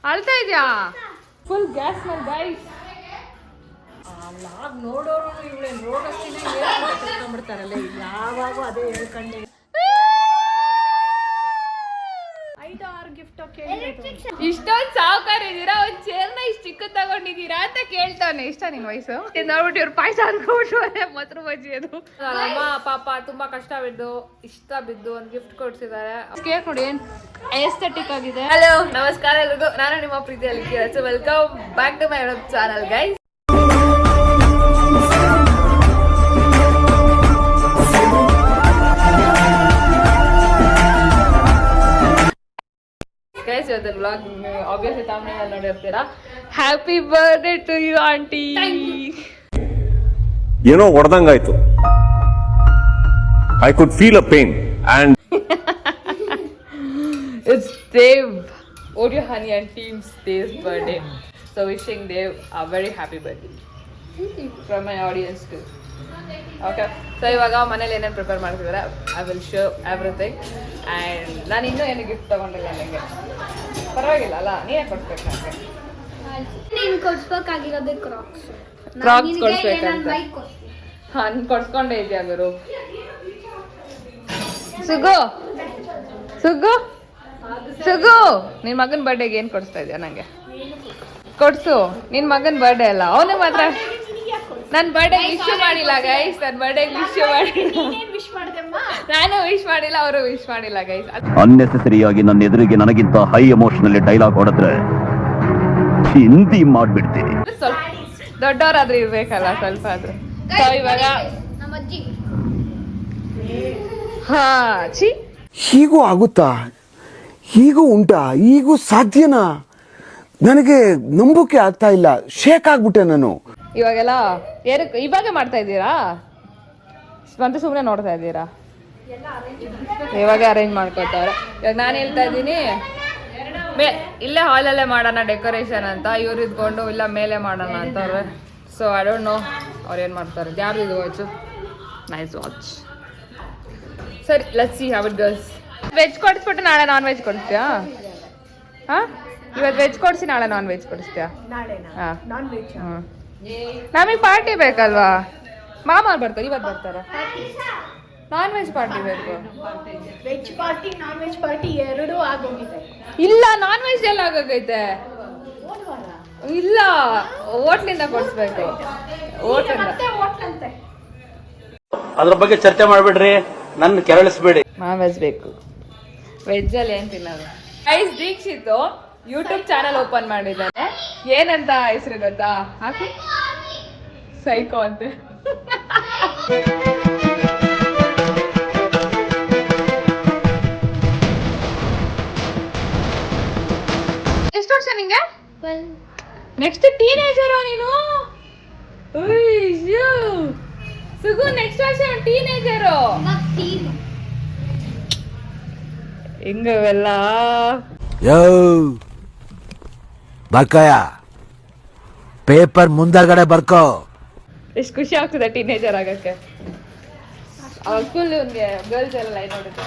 ಅಳ್ತಾ ಇದ್ಯಾ? Full gas ಮೇಲೆ ಗೈಸ್. ಲಾಗ್ ನೋಡೋರು ಇವಳೇನು ರೋಡ್ ಹಚ್ಚಿಬಿಡ್ತಾರಲ್ಲ, ಯಾವಾಗ ಅದೇ ಹೇಳ್ಕೊಂಡೆ. 5-6 ಗಿಫ್ಟ್ ಇಷ್ಟೊಂದು ಸಾವುಕಾರ ಇದೀರಾ, ಒಂದ್ ಚೇರ್ನ ಇಷ್ಟು ಚಿಕ್ಕ ತಗೊಂಡಿದ್ದೀರಾ ಅಂತ ಕೇಳ್ತಾನೆ. ಇಷ್ಟ ನಿನ್ ವಯಸ್ಸು ನೋಡ್ಬಿಟ್ಟು ಇವ್ರು ಪಾಯಸ ಅನ್ಕೊಬಿಟ್ಟು ಮೊಸರು ಬಜ್ಜಿ ಅದು. ಅಮ್ಮ ಪಾಪ ತುಂಬಾ ಕಷ್ಟ ಬಿದ್ದು ಇಷ್ಟ ಬಿದ್ದು ಒಂದ್ ಗಿಫ್ಟ್ ಕೊಡ್ಸಿದ್ದಾರೆ. ಕೇಕ್ ನೋಡಿ ಏನ್ ಎಸ್ಥೆಟಿಕ್ ಆಗಿದೆ. ಹಲೋ ನಮಸ್ಕಾರ ಎಲ್ರಿಗೂ, ನಾನು ನಿಮ್ಮ ಪ್ರೀತಿ ಅಲಿಕೆ. So welcome back to my YouTube channel guys. Guys ಇವತ್ತು ವ್ಲಾಗ್ ಆಬ್ವಿಯಸ್ಲಿ ತಮಿಳ್ನಲ್ಲಿ ನೋಡಿರ್ತೀರಾ. Happy birthday to you aunty. ಏನೋ ಹೊಡೆದಂಗಾಯ್ತು. I could feel a pain and it's Dev Oreo Honey and team's Dev's birthday. So wishing Dev a very happy birthday from my audience too. Okay, so ಇವಾಗ ಮನೇಲಿ ಏನೇನು prepare ಮಾಡ್ತಿದ್ದಾರೆ I will show everything. And ನಾನು ಇನ್ನೂ ಏನು gift ತೊಗೊಂಡಿಲ್ಲ ನನಗೆ. ಪರವಾಗಿಲ್ಲ ಅಲ್ಲ, ನೀನೇ ಕೊಡ್ಬೇಕು ನನಗೆ. ನೀನು ಕೊಡ್ಸ್ಬೇಕಾಗಿರೋದು ಕ್ರಾಕ್ಸ್ ಕೊಡ್ಸ್ಬೇಕಂತ. ಹಾಂ, ನೀನು ಕೊಡ್ಸ್ಕೊಂಡೇ ಇದೆಯಾ ಗುರು? ಸುಗು ಸುಗು ಸುಗು, ನಿನ್ನ ಮಗನ ಬರ್ಡೇಗೆ ಏನು ಕೊಡಿಸ್ತಾ ಇದೆಯಾ ನನಗೆ? ಕೊಡ್ಸು. ನಿನ್ನ ಮಗನ ಬರ್ಡೇ ಅಲ್ಲ, ಅವನು ಮಾತ್ರ. ನನ್ನ ಬರ್ಡೇ ವಿಶ್ ಮಾಡಿಲ್ಲ ಗೈಸ್, ನನ್ನ ಬರ್ಡೇ ವಿಶ್ ಮಾಡಿಲ್ಲ. ನಾನು ವಿಶ್ ಮಾಡಿಲ್ಲ, ಅವರು ವಿಶ್ ಮಾಡಿಲ್ಲ ಗೈಸ್. ಅನ್ನೆಸೆಸರಿಯಾಗಿ ನನ್ನ ಎದುರಿಗೆ ನನಗಿಂತ ಹೈ ಎಮೋಷನಲ್ಲಿ ಡೈಲಾಗ್ ಹೊಡೆದ್ರೆ ಹಿಂದಿ ಮಾಡ್ಬಿಡ್ತೀನಿ. ಸ್ವಲ್ಪ ದೊಡ್ಡವರಾದ್ರೂ ಇರ್ಬೇಕಲ್ಲ ಸ್ವಲ್ಪ ಆದ್ರೂ. ಸೊ ಇವಾಗ ಹಾ ಚಿ ಹೀಗೂ ಆಗುತ್ತಾ? ಹೀಗೂ ಉಂಟಾ? ಹೀಗೂ ಸಾಧ್ಯನಾ? ನನಗೆ ನಂಬೋಕೆ ಆಗ್ತಾ ಇಲ್ಲ. ಶೇಕ್ ಆಗ್ಬಿಟ್ಟೆ ನಾನು. ಇವಾಗೆಲ್ಲ ಏನಕ್ಕೆ ಇವಾಗ ಮಾಡ್ತಾ ಇದ್ದೀರಾ? ಮತ್ತೆ ಸುಮ್ಮನೆ ನೋಡ್ತಾ ಇದ್ದೀರಾ? ಇವಾಗ ಅರೇಂಜ್ ಮಾಡ್ಕೊತಾವ್ರೆ. ಇವಾಗ ನಾನು ಹೇಳ್ತಾ ಇದ್ದೀನಿ ಇಲ್ಲೇ ಹಾಲಲ್ಲೇ ಮಾಡೋಣ ಡೆಕೋರೇಷನ್ ಅಂತ, ಇವ್ರು ಇದ್ಕೊಂಡು ಇಲ್ಲ ಮೇಲೆ ಮಾಡೋಣ ಅಂತವ್ರೆ. ಸೊ ಐ ಡೋಂಟ್ ನೋ ಅವ್ರು ಏನು ಮಾಡ್ತಾರೆ. ಯಾರ್ದು ಇದು ವಾಚು? Nice watch. ಸರಿ, let's see how it goes. Veg ಕೊಡಿಸ್ಬಿಟ್ಟು ನಾಳೆ ನಾನ್ ವೆಜ್ ಕೊಡಿಸ್ತೀಯಾ? ಹಾಂ, ಇವತ್ತು ವೆಜ್ ಕೊಡಿಸಿ ನಾಳೆ ನಾನ್ ವೆಜ್ ಕೊಡಿಸ್ತೀಯಾ? ಹಾಂ, ಹ್ಞೂ. ನಮಗೆ ಪಾರ್ಟಿ ಬೇಕಲ್ವಾ? ಮಾಮ ಬರ್ತಾರೆ, ಇವತ್ತು ಬರ್ತಾರೆ. ನಾನ್ ವೆಜ್ ಪಾರ್ಟಿ ಬೇಕು. Veg party non veg party ಎರಡೂ ಆಗೋಗಿದೆ. ಇಲ್ಲ, ನಾನ್ ವೆಜ್ ಎಲ್ಲ ಆಗೋಗೈತೆ. ಇಲ್ಲ, ಹೋಟ್ಲಿಂದ ಕೊಡಿಸ್ಬೇಕು. ಹೋಟ್ಲಿಂದ ಅದ್ರ ಬಗ್ಗೆ ಚರ್ಚೆ ಮಾಡ್ಬಿಡ್ರಿ, ನನ್ನ ಕೆರಳಿಸ್ಬೇಡಿ. ನಾನ್ ವೆಜ್ ಬೇಕು. ವೆಜ್ ಅಲ್ಲಿ ಏನ್ ತಿನ್ನೋದು? Guys, Dikshit YouTube channel open ಮಾಡಿದ್ದಾನೆ. ಏನಂತ ಹೆಸರು ಗೊತ್ತಾ? ಹಾಕಿ ಸೈಕೋ ಅಂತೆ. ಎಷ್ಟು ವರ್ಷ ನಿಂಗೆ? ನೆಕ್ಸ್ಟ್ ಟೀನೇಜರ್ ನೀನು? ಸುಗು ನೆಕ್ಸ್ಟ್ ವರ್ಷ ಟೀನೇಜರು. ಹಿಂಗವೆಲ್ಲ ಬರ್ಕಯ ಪೇಪರ್ ಮುಂದಗಡೆ ಬರ್ಕೋ. ಎಷ್ಟು ಖುಷಿ ಆಗ್ತದೆ ಟೀನೇಜರ್ ಆಗಕ್ಕೆ. ಅವಾಗ ಫುಲ್ ಇವ್ನಿಗೆ ಗರ್ಲ್ಸ್ ಎಲ್ಲ ಲೈನ್ ನೋಡುತ್ತೆ.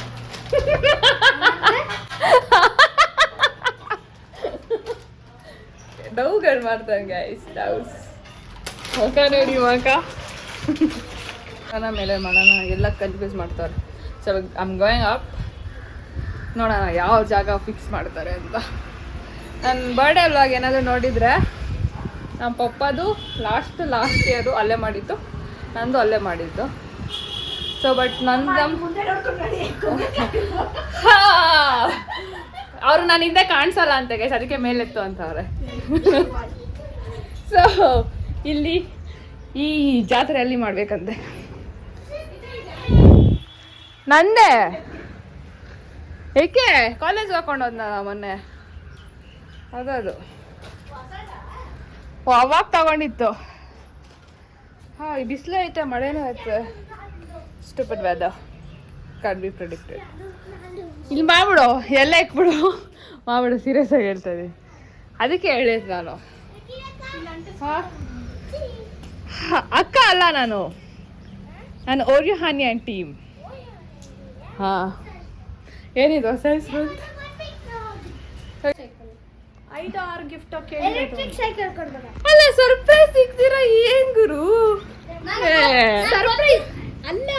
ಡೌಗಳು ಮಾಡ್ತಾರೆ ಗೈಸ್, ಡೌಸ್. ಮುಖ ನೋಡಿ ಮುಖ. ಮೇಲೆ ಮಾಡೋಣ ಎಲ್ಲ ಕನ್ಫ್ಯೂಸ್ ಮಾಡ್ತಾರೆ. So I am going up. ನೋಡೋಣ ಯಾವ ಜಾಗ ಫಿಕ್ಸ್ ಮಾಡ್ತಾರೆ ಅಂತ. ನನ್ನ ಬರ್ಡೇ ವ್ಲಾಗ್ ಏನಾದರೂ ನೋಡಿದರೆ ನಮ್ಮ ಪಪ್ಪದು ಲಾಸ್ಟ್ ಇಯರು ಅಲ್ಲೇ ಮಾಡಿದ್ದು, ನಂದು ಅಲ್ಲೇ ಮಾಡಿದ್ದು. ಸೊ ಬಟ್ ಅವರು ನಾನು ಹಿಂದೆ ಕಾಣಿಸಲ್ಲ ಅಂತ ಗೈಸ್, ಅದಕ್ಕೆ ಮೇಲೆತ್ತು ಅಂತವ್ರೆ. ಸೊ ಇಲ್ಲಿ ಈ ಜಾತ್ರೆಯಲ್ಲಿ ಮಾಡ್ಬೇಕಂತೆ. ನಂದೇ ಏಕೆ ಕಾಲೇಜ್ ಹಾಕೊಂಡು ಹೋದ್ನಲ್ಲ ಮೊನ್ನೆ, ಅದದು ಅವಾಗ ತಗೊಂಡಿತ್ತು. ಹಾಂ, ಈ ಬಿಸಿಲು ಐತೆ, ಮಳೆನೂ ಐತೆ. Stupid weather can be predicted. ಇಲ್ಲಿ ಮಾಡ್ಬಿಡು, ಎಲ್ಲ ಇಕ್ಬಿಡು, ಮಾಡ್ಬಿಡು. ಸೀರಿಯಸ್ ಆಗಿ ಹೇಳ್ತಾಯಿದ್ದೀನಿ, ಅದಕ್ಕೆ ಹೇಳಿದ್ದು ನಾನು. ಹಾಂ, ಅಕ್ಕ ಅಲ್ಲ ನಾನು Oreo Honey and team. ಹಾಂ, ಏನಿದು ಹೊಸ ಹೆಸರು? 5-6 ಗಿಫ್ಟ್ ಎಲೆಕ್ಟ್ರಿಕ್ ಸೈಕಲ್ ಕೊಡ್ಬೇಕ. ಅಲ್ಲ ಸರ್ಪ್ರೈಸ್ ಸಿಗ್ತೀರಾ ಏನ್ ಗುರು? ಸರ್ಪ್ರೈಸ್ ಅಲ್ಲ,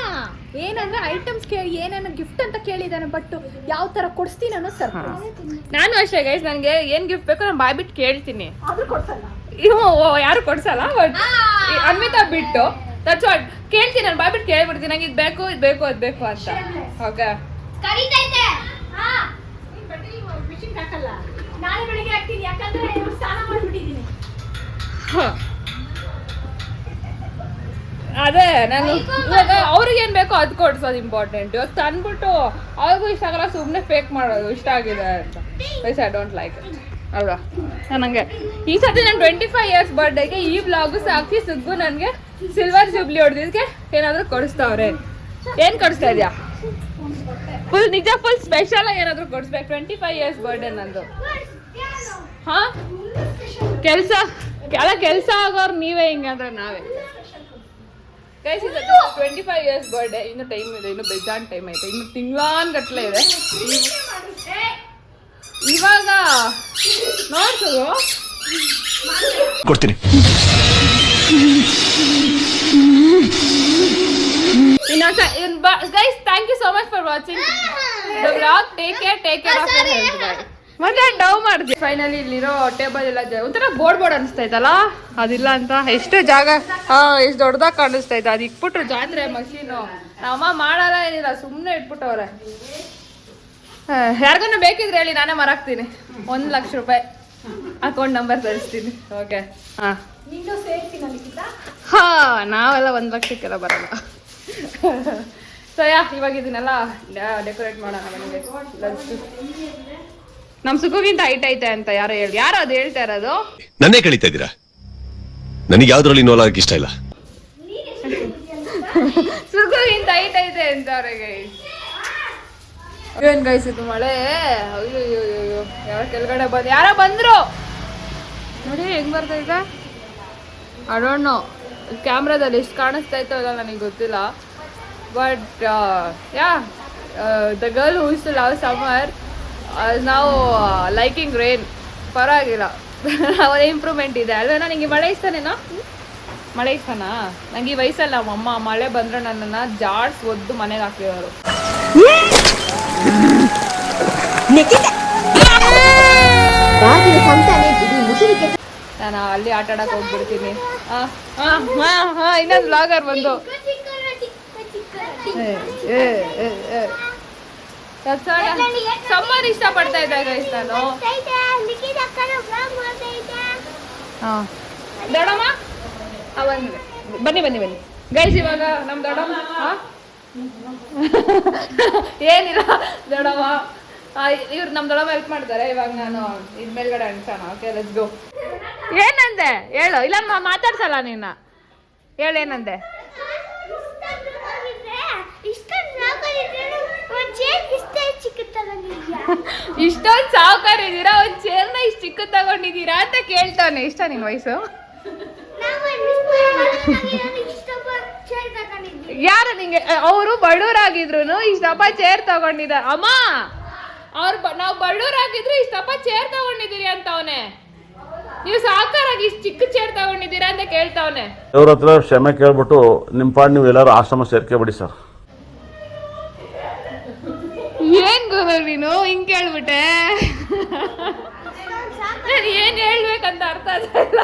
ಏನಂದ್ರೆ ಐಟಮ್ಸ್ ಕೇಳಿ ಏನೇನು ಗಿಫ್ಟ್ ಅಂತ ಕೇಳಿದಾನೆ, ಬಟ್ ಯಾವ ತರ ಕೊಡ್ಸ್ತೀನಿ ಅನ್ನೋ ಸರ್ಪ್ರೈಸ್. ನಾನು ಅಷ್ಟೇ ಗೈಸ್, ನನಗೆ ಏನ್ ಗಿಫ್ಟ್ ಬೇಕೋ ನಾನು ಬಾಯ್ ಬಿಟ್ಟು ಕೇಳ್ತೀನಿ. ಆದ್ರೂ ಕೊಡ್ಸಲ್ಲ. ಯಾರು ಕೊಡ್ಸಲ್ಲ, ಬಟ್ ಅನ್ವಿತಾ ಬಿಟ್ಟು ದಟ್ಸ್ ವಾಟ್ ಕೇಳ್ತೀನಿ. ನಾನು ಬಾಯ್ ಬಿಟ್ಟು ಕೇಳ್ಬಿಡ್ತೀನಿ, ನಂಗೆ ಇದು ಬೇಕು ಇದು ಬೇಕು ಅದು ಬೇಕು ಅಂತ. ಓಕೆ ಮಿಷಿನ್ ಹಾಕಲ್ಲ, ನಾಳೆ ಬೆಳಿಗ್ಗೆ ಹಾಕ್ತೀನಿ, ಯಾಕಂದ್ರೆ ಸ್ನಾನ ಮಾಡ್ಬಿಟ್ಟಿದ್ದೀನಿ. ಅದೇ ನಾನು ಇವಾಗ ಅವ್ರಿಗೆ ಏನ್ ಬೇಕೋ ಅದು ಕೊಡ್ಸೋದು ಇಂಪಾರ್ಟೆಂಟ್. ಇವಾಗ ತಂದ್ಬಿಟ್ಟು ಅವ್ರಿಗೂ ಇಷ್ಟ ಆಗಲ್ಲ, ಸುಮ್ಮನೆ ಫೇಕ್ ಮಾಡೋದು ಇಷ್ಟ ಆಗಿದೆ ಅಂತ. Why's I don't like it ಅಲ್ವಾ? ನನಗೆ ಈ ಸತಿ ನನ್ನ 25 ಇಯರ್ಸ್ ಬರ್ಡೇಗೆ ಈ ಬ್ಲಾಗು ಸಾಕ್ಷಿ ಸುಗ್ಗು ನನಗೆ ಸಿಲ್ವರ್ ಜೂಬ್ಲಿ ಹೊಡೆದಿದ್ದಕ್ಕೆ ಏನಾದರೂ ಕೊಡಿಸ್ತಾವ್ರೆ. ಏನು ಕೊಡಿಸ್ತಾ ಇದೆಯಾ? ಫುಲ್ ನಿಜ ಫುಲ್ ಸ್ಪೆಷಲ್ ಆಗಿ ಏನಾದರೂ ಕೊಡಿಸ್ಬೇಕು. 25 ಇಯರ್ಸ್ ಬರ್ಡೇ ನಂದು. ಹಾ ಕೆಲಸ ಆಗೋರು ನೀವೇ, ಹಿಂಗಂದ್ರೆ ನಾವೇ. ಗೈಸ್ ಇದು 25 ಇಯರ್ಸ್ ಬರ್ಡೇ. ಇನ್ನು ಟೈಮ್ ಇದೆ, ಇನ್ನು ಬೇಜಾನ್ ಟೈಮ್ ಐತೆ, ಇನ್ನು ತಿಂಗ್ಳಾನ್ ಗಟ್ಲೆ ಇದೆ. ಇವಾಗ ನೋಡ್ಸೋದು ಕೊಡ್ತೀನಿ. Guys thank you so much for watching the vlog. Take care of your health guys. ಮತ್ತೆ ಡವ್ ಮಾಡಿದ್ವಿ. ಫೈನಲಿ ಇಲ್ಲಿರೋ ಟೇಬಲ್ ಎಲ್ಲ ಒಂಥರ ಬೋರ್ಡ್ ಅನಿಸ್ತೈತಲ್ಲ, ಅದಿಲ್ಲ ಅಂತ. ಎಷ್ಟು ಜಾಗ ಎಷ್ಟು ದೊಡ್ಡದಾಗಿ ಕಾಣಿಸ್ತೈತೆ. ಅದು ಇಟ್ಬಿಟ್ರು ಜಾಂದ್ರೆ ಮಷೀನು. ನಮ್ಮಮ್ಮ ಮಾಡಲ್ಲ ಏನಿಲ್ಲ, ಸುಮ್ಮನೆ ಇಟ್ಬಿಟ್ಟವ್ರೆ. ಯಾರಿಗೂ ಬೇಕಿದ್ರೆ ಹೇಳಿ, ನಾನೇ ಮರಾಕ್ತೀನಿ. 1 ಲಕ್ಷ ರೂಪಾಯಿ ಅಕೌಂಟ್ ನಂಬರ್ ತರಿಸ್ತೀನಿ. ಓಕೆ ಹಾ ನಾವೆಲ್ಲ 1 ಲಕ್ಷಕ್ಕೆಲ್ಲ ಬರಲ್ಲ. ಸೊ ಇವಾಗ ಇದನ್ನೆಲ್ಲ ಡೆಕೋರೇಟ್ ಮಾಡೋಣ ಮನೆಗೆ. ನಮ್ ಸುಖಗಿಂತ ಹೈಟ್ ಐತೆ ಅಂತ ಯಾರು ಅದು ಹೇಳ್ತಾ ಇರೋದು? ನನ್ನೇ ಕಳೀತಾ ಇದ್ದೀರಾ? ನನಗೆ ಯಾವ್ದ್ರಲ್ಲಿ ಇನ್ವಾಲ್ವ್ ಆಗಕ್ಕೆ ಇಷ್ಟ ಇಲ್ಲ. ಸುಖಗಿಂತ ಹೈಟ್ ಐತೆ ಅಂತ ಅವ್ರಿಗೆ. ಏನ್ ಗೈಸ್ ಇದು ಮಳೆ? ಅಯ್ಯೋ ಯಾರ ಕೆಳಗಡೆ ಯಾರೋ ಬಂದ್ರು ನೋಡಿ, ಹೆಂಗ್ ಬರ್ತಾ ಇದೆ. ಐ ಡೋಂಟ್ ನೋ ಕ್ಯಾಮ್ರಾದಲ್ಲಿ ಎಷ್ಟು ಕಾಣಿಸ್ತಾ ಇತ್ತೋ ಇಲ್ಲ ನನಗೆ ಗೊತ್ತಿಲ್ಲ. But the girl who is to love summer ನಾವು ಲೈಕಿಂಗ್ ರೇನ್. ಪರವಾಗಿಲ್ಲ, ಅವರ ಇಂಪ್ರೂವ್ಮೆಂಟ್ ಇದೆ ಅಲ್ವೇನಾ? ನಿಂಗೆ ಮಳೆ ಇಷ್ಟನೇನಾ? ಮಳೆ ಇಷ್ಟನಾ? ನಂಗೆ ಈ ವಯಸ್ಸಲ್ಲಿ ನಮ್ಮಮ್ಮ ಮಳೆ ಬಂದ್ರೆ ನನ್ನನ್ನು ಜಾಡ್ಸ್ ಒದ್ದು ಮನೆಗೆ ಹಾಕಿರೋರು. ನಾನು ಅಲ್ಲಿ ಆಟ ಆಡಕ್ ಹೋಗ್ಬಿಡ್ತೀನಿ. ಇನ್ನೊಂದು ಬ್ಲಾಗರ್ ಬಂದು ಸಮ್ಮರ್ ಇಷ್ಟ ಪಡ್ತಾ ಇದ್ದೆ ಗೈಸ್ ನಾನು. ದೊಡ್ಡಮ್ಮ ಬನ್ನಿ ಗೈಸ್. ಇವಾಗ ನಮ್ ದೊಡ್ಡಮ್ಮ ಏನಿಲ್ಲ, ದೊಡ್ಡಮ್ಮ ಇವ್ರು ನಮ್ ದೊಡ್ಡಮ್ಮ ಹೆಲ್ಪ್ ಮಾಡ್ತಾರೆ. ಇವಾಗ ನಾನು ಇದ್ ಮೇಲ್ಗಡೆ ಅನ್ಸೋಣ. Okay let's go. ಏನಂದೆ ಹೇಳು, ಇಲ್ಲ ಮಾತಾಡ್ಸಲ್ಲ ನಿನ್ನ. ಹೇಳೇನಂದೆ? ಇಷ್ಟೊಂದು ಸಾವುಕಾರ ಇದ್ದೀರಾ, ಒಂದ್ ಚೇರ್ನ ಇಷ್ಟು ಚಿಕ್ಕ ತಗೊಂಡಿದ್ದೀರಾ ಅಂತ ಕೇಳ್ತಾನೆ. ಇಷ್ಟ ನಿನ್ ವಯಸ್ಸು? ಯಾರು ನಿಂಗೆ? ಅವರು ಬಡವರಾಗಿದ್ರು ಇಷ್ಟಪ್ಪ ಚೇರ್ ತಗೊಂಡಿದ್ದಾರೆ. ಅಮ್ಮ ನಾವು ಬಡವರಾಗಿದ್ರು ಇಷ್ಟಪ್ಪ ಚೇರ್ ತಗೊಂಡಿದ್ದೀರಿ ಅಂತ ಅವನೇ. ನೀವು ಸಾಕಾರಾಗಿ ಇಷ್ಟು ಚಿಕ್ಕ ಚೇರ್ ತಗೊಂಡಿದ್ದೀರಾ ಅಂತ ಕೇಳ್ತಾವನೆ. ಅವ್ರ ಹತ್ರ ಕ್ಷಮೆ ಕೇಳ್ಬಿಟ್ಟು ನಿಮ್ ಪಾಡ್ ನೀವು ಎಲ್ಲಾರು ಆಶ್ರಮ ಸೇರ್ಕೊಬಿಡಿ ಸರ್. ಏನ್ ಗುರು ನೀನು ಹಿಂಗ್ ಕೇಳ್ಬಿಟ್ಟೆ? ನಾನು ಏನ್ ಹೇಳ್ಬೇಕಂತ ಅರ್ಥ ಆಗಲ್ಲ.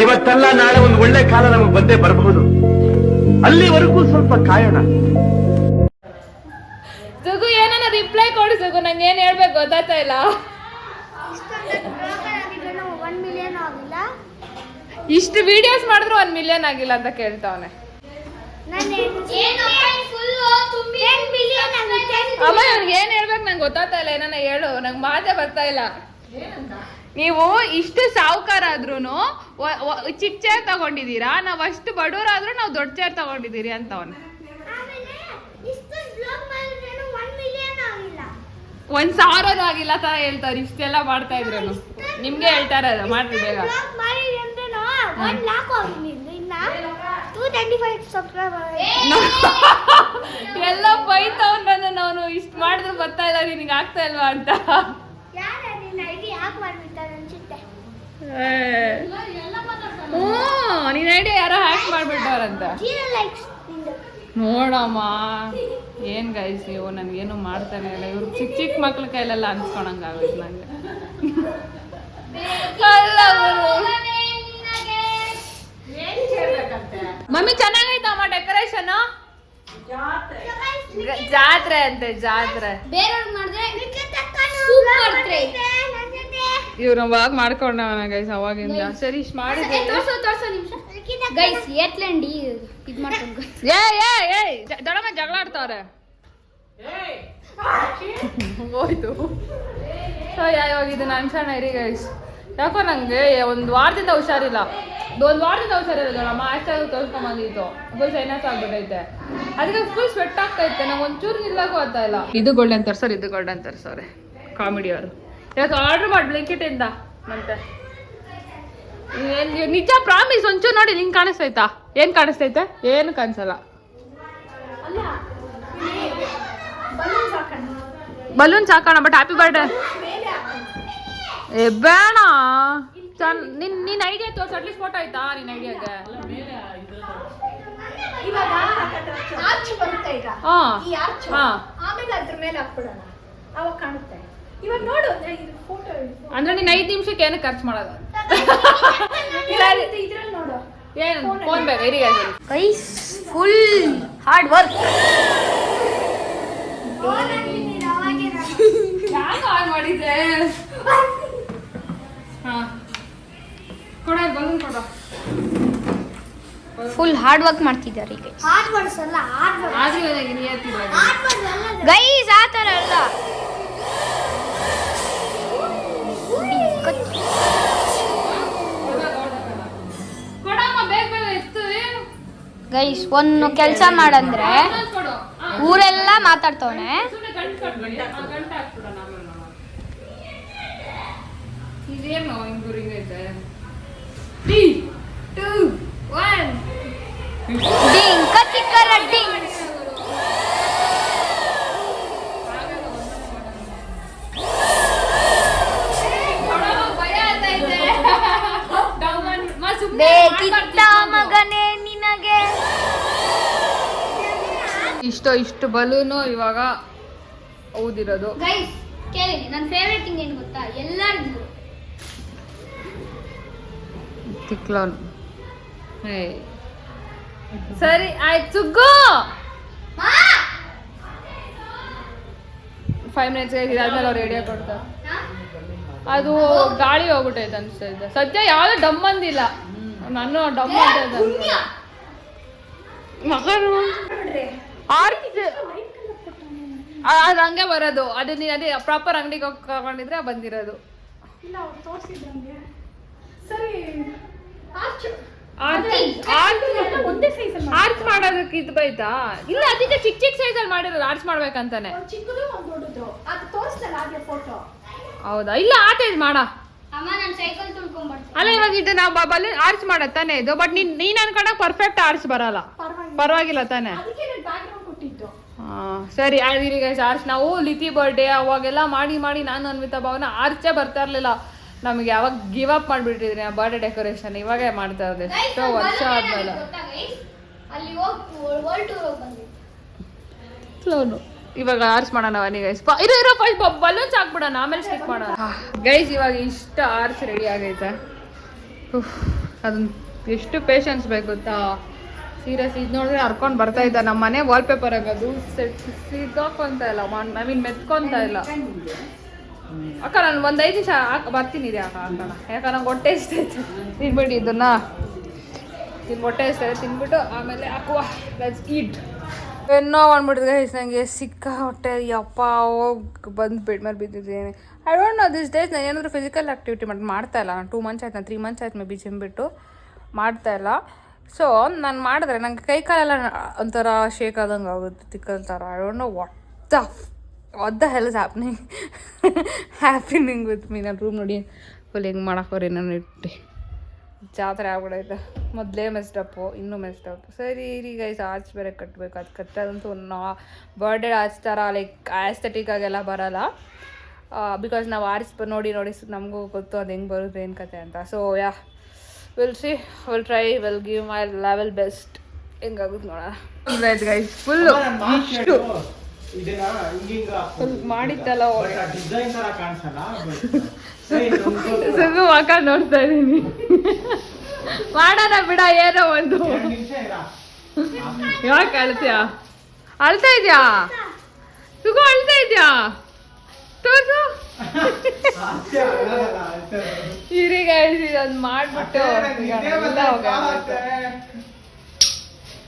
ಇವತ್ತಲ್ಲ ನಾಳೆ ಒಂದು ಒಳ್ಳೆ ಕಾಲ ನಮಗೆ ಬಂದೇ ಬರಬಹುದು. ಅಲ್ಲಿವರೆಗೂ ಸ್ವಲ್ಪ ಕಾಯೋಣ. ಸುಗು ಏನನ್ನ ರಿಪ್ಲೈ ಕೊಡು ಸುಗು, ನಂಗೆ ಏನ್ ಹೇಳ್ಬೇಕು ಗೊತ್ತಾಗ್ತಾ ಇಲ್ಲ. ಇಷ್ಟು ವಿಡಿಯೋಸ್ ಮಾಡಿದ್ರು 1 ಮಿಲಿಯನ್ ಆಗಿಲ್ಲ ಅಂತ ಕೇಳ್ತಾವನೆ. ಅಮ್ಮ ಅವ್ನಿಗೆ ಏನ್ ಹೇಳ್ಬೇಕು ನಂಗೆ ಗೊತ್ತಾಗ್ತಾ ಇಲ್ಲ. ಏನನ್ನ ಹೇಳು, ನಂಗೆ ಮಾತೇ ಬರ್ತಾ ಇಲ್ಲ. ನೀವು ಇಷ್ಟು ಸಾವುಕಾರ ಆದ್ರೂ ಚಿಕ್ಕ ಚೇರ್ ತಗೊಂಡಿದ್ದೀರಾ, ನಾವ್ ಅಷ್ಟು ಬಡವರಾದ್ರೂ ನಾವು ದೊಡ್ಡ ಚೇರ್ ತಗೊಂಡಿದ್ದೀರಿ ಅಂತ ಅವನು. 1,000 ಆಗಿಲ್ಲ ತರ ಹೇಳ್ತಾರೆ. ಇಷ್ಟೆಲ್ಲ ಮಾಡ್ತಾ ಇದ್ರು ನಿಮ್ಗೆ ಹೇಳ್ತಾರ ಮಾಡ್ರಿ ಬೇಗ. ಎಲ್ಲ ಬೈತಾವ್ ನಾನು ಇಷ್ಟು ಮಾಡಿದ್ರು ಬರ್ತಾ ಇಲ್ಲ, ನಿನಗೆ ಆಗ್ತಾ ಇಲ್ವಾ ಅಂತ. ನೀನ್ ಐಡಿಯಾ ಯಾರೋ ಹ್ಯಾಕ್ ಮಾಡ್ಬಿಟ್ಟವ್ರಂತ ನೋಡಮ್ಮ. ಏನ್ ಗೈಸ್ ನೀವು ನನ್ಗೇನು ಮಾಡ್ತಾನೆ ಇಲ್ಲ. ಇವ್ರು ಚಿಕ್ಕ ಚಿಕ್ಕ ಮಕ್ಳ ಕೈಲೆಲ್ಲ ಅನ್ಸ್ಕೊಳಂಗಾಗೋಯ್ತು ನಂಗೆ. ಮಮ್ಮಿ ಚೆನ್ನಾಗೈತಮ್ಮ ಡೆಕೋರೇಷನ್. ಜಾತ್ರೆ ಅಂತೆ ಜಾತ್ರೆ. ಇವ್ರು ಅವಾಗ ಮಾಡ್ಕೊಂಡವನ ಗೈಸ್ ಅವಾಗಿಂದ. ಸರಿ ಮಾಡಿದ್ರೆ ಗೈಸ್ ಏತ್ಲಂಡಿ ಇದು ಮಾಡ್ಕೊಂಡು ದೊಡ್ಡಮ್ಮ ಜಗಳ ಆಡ್ತಾವ್ರೆ. ಹೋಯ್ತು. ಸೊ ಇವಾಗ ಇದನ್ನ ಅನ್ಸೋಣ ಇರಿ ಗೈಸ್. ಯಾಕೋ ನಂಗೆ ಒಂದು ವಾರದಿಂದ ಹುಷಾರಿಲ್ಲ. ದೊಡ್ಡಮ್ಮ ಅಷ್ಟಾಗಿ ತೋರ್ಸ್ಕೊಂಬಂದಿತ್ತು. ಫುಲ್ ಸೈನಸ್ ಆಗ್ಬಿಟ್ಟೈತೆ. ಅದಕ್ಕೆ ಫುಲ್ ಸ್ವೆಟ್ ಆಗ್ತೈತೆ. ನಂಗೆ ಒಂಚೂರು ನಿಲ್ಲಕ್ಕೂ ಆಗ್ತಾ ಇಲ್ಲ. ಇದು ಗೋಲ್ಡನ್ ತರ್ಸೋರೆ ಕಾಮಿಡಿ ಅವರು. ಇವತ್ತು ಆರ್ಡರ್ ಮಾಡಿ ಬ್ಲಿಂಕಿಟಿಂದ ಮತ್ತೆ ನಿಜ ಪ್ರಾಮಿಸ್. ಒಂಚೂರು ನೋಡಿ ನಿಂಗೆ ಕಾಣಿಸ್ತೈತಾ? ಏನ್ ಕಾಣಿಸ್ತೈತೆ? ಏನು ಕಾಣಿಸಲ್ಲ. ಬಲೂನ್ಸ್ ಹಾಕೋಣ ಬಟ್ ಹ್ಯಾಪಿ ಬರ್ಡೇ ಬೇಡ. ನಿನ್ ಐಡಿಯಾ ತೋರ್ಸು. ಅಟ್ಲೀಸ್ಟ್ ಫೋಟೋ ಆಯ್ತಾ ನಿನ್ ಐಡಿಯಾಗೆ? ಅಂದ್ರೆ ನೀನ್ 5 ನಿಮಿಷಕ್ಕೆ ಏನು ಖರ್ಚು ಮಾಡೋದು? ಏನು ಫೋನ್ ಬೇಕಾ? ಇರಿ ಗೈಸ್ ಫುಲ್ ಹಾರ್ಡ್ ವರ್ಕ್. ಮಾಡಿದ್ದೆ. ಫುಲ್ ಹಾರ್ಡ್ ವರ್ಕ್ ಮಾಡ್ತಿದ್ದಾರೆ ಈಗ ಗೈಸ್. ಆ ಥರ ಅಲ್ಲ ಗೈಸ್. ಒಂದು ಕೆಲಸ ಮಾಡಂದ್ರೆ ಊರೆಲ್ಲ ಮಾತಾಡ್ತವನೆ. ಇದೇನು ಹಿಂಗ್ ಗುರಿಂಗೈತೆ? 3, 2, 1 ಡಿಂಗ್ ಕತ್ತಿಕರ ಡಿಂಗ್. ಬೇಕಿತ್ತ ಮಗನೇ ನಿನಗೆ. ಇಷ್ಟು ಬಲೂನು ಇವಾಗ ಊದಿರೋದು. ಗೈಸ್ ಕೇಳಿ, ನನ್ನ ಫೇವರೇಟ್ ಥಿಂಗ್ ಏನು ಗೊತ್ತಾ? ಎಲ್ಲರಿಗೂ ತಿಕ್ಲೋನ್. ಸರಿ ಆಯ್ತು ಸುಗ್ಗು. 5 ಮಿನಿಟ್ಸ್ ಇದಾದ್ಮೇಲೆ ಅವ್ರು ರೇಡಿಯೋ ಕೊಡ್ತಾರೆ. ಅದು ಗಾಳಿ ಹೋಗ್ಬಿಟ್ಟೈತೆ ಅನ್ಸ್ತಾ ಇದ್ದೆ. ಸದ್ಯ ಯಾವ್ದು ಡಮ್ ಅಂದಿಲ್ಲ. ನಾನು ಡಮ್ ಅಂತ ಅದು ಹಂಗೆ ಬರೋದು. ಅದು ನೀನು ಅದೇ ಪ್ರಾಪರ್ ಅಂಗಡಿಗೆ ಹೋಗಿ ತಗೊಂಡಿದ್ರೆ ಬಂದಿರೋದು. ಆರ್ಚ್ ಮಾಡೋದಕ್ಕೆ ಇದು ಬೈತಾ? ಇಲ್ಲ, ಅದಕ್ಕೆ ಚಿಕ್ಕ ಸೈಜಲ್ಲಿ ಮಾಡಿರೋದು. ಆರ್ಚ್ ಮಾಡ್ಬೇಕಂತಾನೆ. ಹೌದಾ? ಇಲ್ಲ ಆತೈದು ಮಾಡ. ಅಲ್ಲ ಇವಾಗ ಇದು ನಾವು ಬಲೂನ್ ಆರ್ಚ್ ಮಾಡತ್ ತಾನೆ ಇದು. ಬಟ್ ನೀನ್ ಅನ್ಕೊಂಡಾಗ ಪರ್ಫೆಕ್ಟ್ ಆರ್ಚ್ ಬರಲ್ಲ. ಪರವಾಗಿಲ್ಲ ತಾನೆ? ಸರಿ ಆಯ್ತು ಗೈಸ್. ಆರ್ಚ್ ನಾವು ಲಿತಿ ಬರ್ಡೇ ಅವಾಗೆಲ್ಲ ಮಾಡಿ ನಾನು ಅನ್ವಿತಾ ಭಾವನ ಆರ್ಚೇ ಬರ್ತಾ ಇರ್ಲಿಲ್ಲ ನಮಗೆ. ಯಾವಾಗ ಗಿವ್ ಅಪ್ ಮಾಡ್ಬಿಟ್ಟಿದ್ರಿ ಆ ಬರ್ಡೇ ಡೆಕೋರೇಷನ್. ಇವಾಗೇ ಮಾಡ್ತಾ ಇರೋದು ಎಷ್ಟೋ ವರ್ಷ ಆದ್ಮೇಲೆ. ಇವಾಗ ಆರ್ಚ್ ಮಾಡೋಣ ಬನ್ನಿ ಗೈಸ್. ಇರೋ ಫಸ್ಟ್ ಬಲೂನ್ಸ್ ಹಾಕ್ಬಿಡೋಣ, ಆಮೇಲೆ ಸ್ಟಿಕ್ ಮಾಡೋಣ ಗೈಸ್. ಇವಾಗ ಇಷ್ಟ ಆರ್ಚ್ ರೆಡಿ ಆಗೈತೆ. ಅದನ್ನ ಎಷ್ಟು ಪೇಷನ್ಸ್ ಬೇಕು ಗೊತ್ತಾ? ಸೀರಿಯಸ್. ಇದು ನೋಡಿದ್ರೆ ಹರ್ಕೊಂಡು ಬರ್ತಾ ಇದ್ದ. ನಮ್ಮ ಮನೆ ವಾಲ್ಪೇಪರ್ ಆಗೋದು ಸಿಕ್ಕೊಂತ ಇಲ್ಲ. ಐ ಮೀನ್ ಮೆತ್ಕೊಂತ ಇಲ್ಲ. ಅಕ್ಕ ನಾನು ಒಂದು 5 ನಿಮಿಷ ಬರ್ತೀನಿ ರೀ ಅಕ್ಕ ಹಾಕೋಣ. ಯಾಕೆ ನಂಗೆ ಹೊಟ್ಟೆ ಇಷ್ಟೈತೆ. ತಿನ್ಬಿಟ್ಟು ಇದನ್ನ ಹೊಟ್ಟೆ ಇಷ್ಟೈತೆ ತಿನ್ಬಿಟ್ಟು ಆಮೇಲೆ ಹಾಕುವ. ಲೆಟ್ಸ್ ಈಟ್. ಏನೋ ಅಂದ್ಬಿಟ್ಟಿದೆ ಗೈಸ್ ನಂಗೆ. ಸಿಕ್ಕ ಹೊಟ್ಟೆ ಯಪ್ಪ ಹೋಗಿ ಬಂದು ಬೆಡ್ ಮೇಲೆ ಬಿದ್ದಿದ್ದೀನಿ. I don't know this days ನಾನು ಏನಾದರೂ ಫಿಸಿಕಲ್ ಆ್ಯಕ್ಟಿವಿಟಿ ಮಾಡ್ತಾ ಇಲ್ಲ. ನಾನು 2 ಮಂತ್ಸ್ ಆಯ್ತು, ನಾನು 3 ಮಂತ್ಸ್ ಆಯ್ತು ಮೇ ಬಿ ಜಿಮ್ ಬಿಟ್ಟು ಮಾಡ್ತಾಯಿಲ್ಲ. ಸೊ ನಾನು ಮಾಡಿದ್ರೆ ನಂಗೆ ಕೈ ಕಾಲೆಲ್ಲ ಒಂಥರ ಶೇಕ್ ಆದಂಗೆ ಆಗುತ್ತೆ, ತಿಕ್ಕಲ್ ಥರ. I don't know what the hell is happening with me. ನಾನು ರೂಮ್ ನೋಡಿ ಫುಲ್ ಹೆಂಗೆ ಮಾಡಾಕೋರಿ ನಾನು ಇಟ್ಟು ಜಾತ್ರೆ ಆಗ್ಬಿಡೈತೆ. ಮೊದಲೇ ಮೆಸ್ಟಪ್ಪು, ಇನ್ನೂ ಮೆಸ್ಟಪ್ಪು. ಸರಿ ಈಗ ಆರ್ಚ್ ಬೇರೆ ಕಟ್ಟಬೇಕು. ಅದು ಕಟ್ಟೋದಂತೂ ಬರ್ಡೇ ಆರ್ಚ್ ಥರ ಲೈಕ್ ಆಸ್ಥೆಟಿಕ್ ಆಗೆಲ್ಲ ಬರೋಲ್ಲ. ಬಿಕಾಸ್ ನಾವು ನೋಡಿ ನಮಗೂ ಗೊತ್ತು ಅದು ಹೆಂಗೆ ಬರುತ್ತೆ ಏನು ಕತೆ ಅಂತ. So yeah will see, will try, will give my level best. ಹೆಂಗಾಗುತ್ತೆ ನೋಡೋಣ ಗೈಸ್. ಫುಲ್ಲು ಇಷ್ಟು ಫುಲ್ ಮಾಡಿತ್ತಲ್ಲ ಸುಗು ಮಕ್ಕ ನೋಡ್ತಾ ಇದ್ದೀನಿ. ಮಾಡೋಣ ಬಿಡ, ಏನೋ ಒಂದು. ಯಾಕೆ ಅಳ್ತೀಯಾ? ಅಳ್ತಾ ಇದ್ಯಾ ಸುಗು? ಅಳ್ತಾ ಇದ್ಯಾ? ತೋರ್ಸು. ಈಗ ಅದನ್ನ ಮಾಡ್ಬಿಟ್ಟು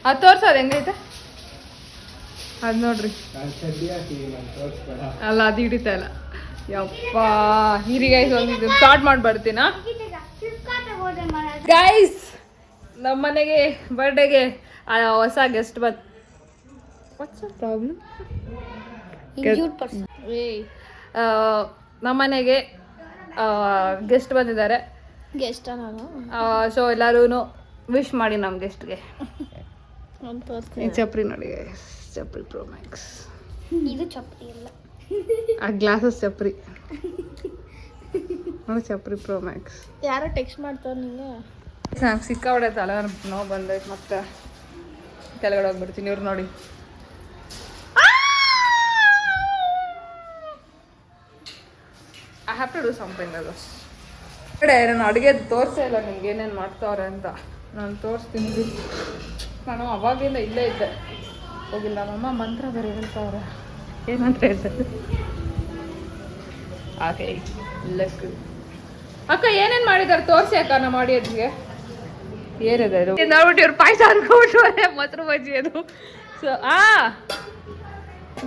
ಅದು ತೋರ್ಸೋದು ಹೆಂಗೈತೆ ಅದು ನೋಡ್ರಿ. ಅಲ್ಲ ಅದು ಹಿಡಿತಾ ಇಲ್ಲ. ಯಪ್ಪ ಈಗ ಒಂದು ಸ್ಟಾರ್ಟ್ ಮಾಡ್ಬರ್ತೀನಾ ಗೈಸ್? ನಮ್ಮ ಮನೆಗೆ ಬರ್ಡೇಗೆ ಹೊಸ ಗೆಸ್ಟ್ ಬಂದ್. What's the problem? ನಮ್ಮನೆಗೆ ಗೆಸ್ಟ್ ಬಂದಿದ್ದಾರೆ. ಗೆಸ್ಟ್ ನಾನು ಸೊ ಎಲ್ಲರೂ ವಿಶ್ ಮಾಡಿ ನಮ್ಮ ಗೆಸ್ಟ್ಗೆ. ಚಪ್ರಿ ನೋಡಿ, ಚಪ್ರಿ ಪ್ರೋ ಮ್ಯಾಕ್ಸ್. ಇದು ಚಪ್ರಿ ಇಲ್ಲ, ಆ ಗ್ಲಾಸಸ್ ಚಪ್ರಿ ನೋಡಿ, ಚಪ್ರಿ ಪ್ರೋ ಮ್ಯಾಕ್ಸ್. ಯಾರೋ ಟೆಕ್ಸ್ಟ್ ಮಾಡ್ತಾವ್ರು ನಿಂಗೆ. ನಂಗೆ ಸಿಕ್ಕಾಬಿಡೆ ತಲೆ ನೋವು ಬಂದೈತೆ, ಮತ್ತೆ ಕೆಳಗಡೆ ಹೋಗ್ಬಿಡ್ತೀನಿ. ಇವ್ರು ನೋಡಿ I have to do something. ಅದು ಕಡೆ ನಾನು ಅಡುಗೆ ತೋರಿಸೇ ಇಲ್ಲ ನಿಮ್ಗೆ ಏನೇನು ಮಾಡ್ತಾವ್ರೆ ಅಂತ. ನಾನು ತೋರಿಸ್ತೀನಿ. ನಾನು ಅವಾಗಿಂದ ಇಲ್ಲೇ ಇದ್ದೆ, ಹೋಗಿಲ್ಲ. ನಮ್ಮಮ್ಮ ಮಂತ್ರ ಬೇರೆ ಹೇಳ್ತಾವ್ರೆ. ಏನಂತ ಹೇಳ್ತಾರೆ? ಓಕೆ ಲೆಕ್ ಅಕ್ಕ ಏನೇನು ಮಾಡಿದಾರೆ ತೋರಿಸಿ ಅಕ್ಕ. ನಾ ಮಾಡಿ ಅದ್ಗೆ ಏನಿದೆ ನೋಡ್ಬಿಟ್ಟು ಇವ್ರು ಪಾಯಸ ಅನ್ಕೊಂಡ್ರೆ ಮೊಸರು ಬಜ್ಜಿ ಅದು. ಸೊ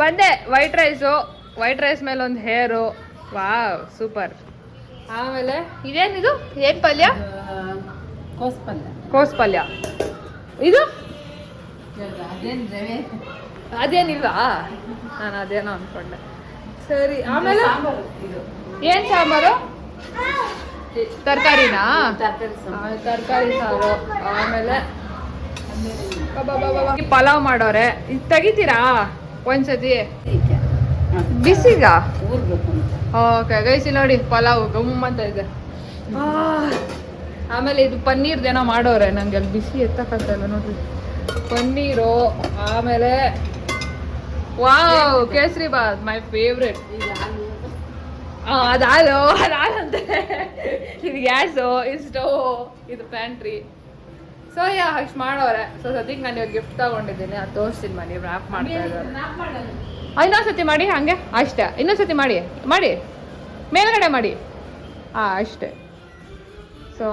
ಬಂದೆ. ವೈಟ್ ರೈಸ್ ಮೇಲೆ ಒಂದು ಹೇರು. Wow super. ಆಮೇಲೆ ಇದೇನಿದು? ಏನು ಪಲ್ಯ? ಕೋಸ್ ಪಲ್ಯ. ಇದು ಅದೇನಿಲ್ವಾ? ನಾನು ಅದೇನೋ ಅನ್ಕೊಂಡೆ. ಸರಿ. ಆಮೇಲೆ ಏನು ಸಾಂಬಾರು? ತರಕಾರಿನಾ? ತರಕಾರಿ ಸಾರು. ಆಮೇಲೆ ಪಲಾವ್ ಮಾಡೋರೆ. ಇದು ತೆಗಿತೀರಾ ಒಂದ್ಸತಿ ಬಿಸಿಗ? ಓಕೆ ಗೈಸಿ ನೋಡಿ, ಪಲಾವ್ ಗಮ್ಮಂತ ಇದೆ. ಆಮೇಲೆ ಇದು ಪನ್ನೀರ್ದೇನೋ ಮಾಡೋರೆ. ನಂಗೆ ಅಲ್ಲಿ ಬಿಸಿ ಎತ್ತಕ್ಕಾಗ್ತಾಯಿಲ್ಲ ನೋಡ್ರಿ. ಪನ್ನೀರು. ಆಮೇಲೆ wow kesari bath my favourite. ಅದಾಲಂತೆ. ಇದು ಗ್ಯಾಸು, ಇದು ಸ್ಟವ್, ಇದು ಪ್ಯಾಂಟ್ರಿ. ಸೊ ಅಷ್ಟು ಮಾಡೋರೆ. ಸೊ ಸದ್ಯಕ್ಕೆ ನಾನು ಇವಾಗ ಗಿಫ್ಟ್ ತಗೊಂಡಿದ್ದೀನಿ, ಅದು ತೋರಿಸ್ತೀನಿ. ಮಾಡಿ ರ್ಯಾಪ್ ಮಾಡ್ತಾ ಇದ್ದಾರೆ. ಇನ್ನೊಂದ್ಸತಿ ಮಾಡಿ ಹಂಗೆ ಅಷ್ಟೇ. ಇನ್ನೊಂದ್ಸತಿ ಮಾಡಿ ಮೇಲ್ಗಡೆ ಮಾಡಿ. ಅಷ್ಟೇ. ಸೊ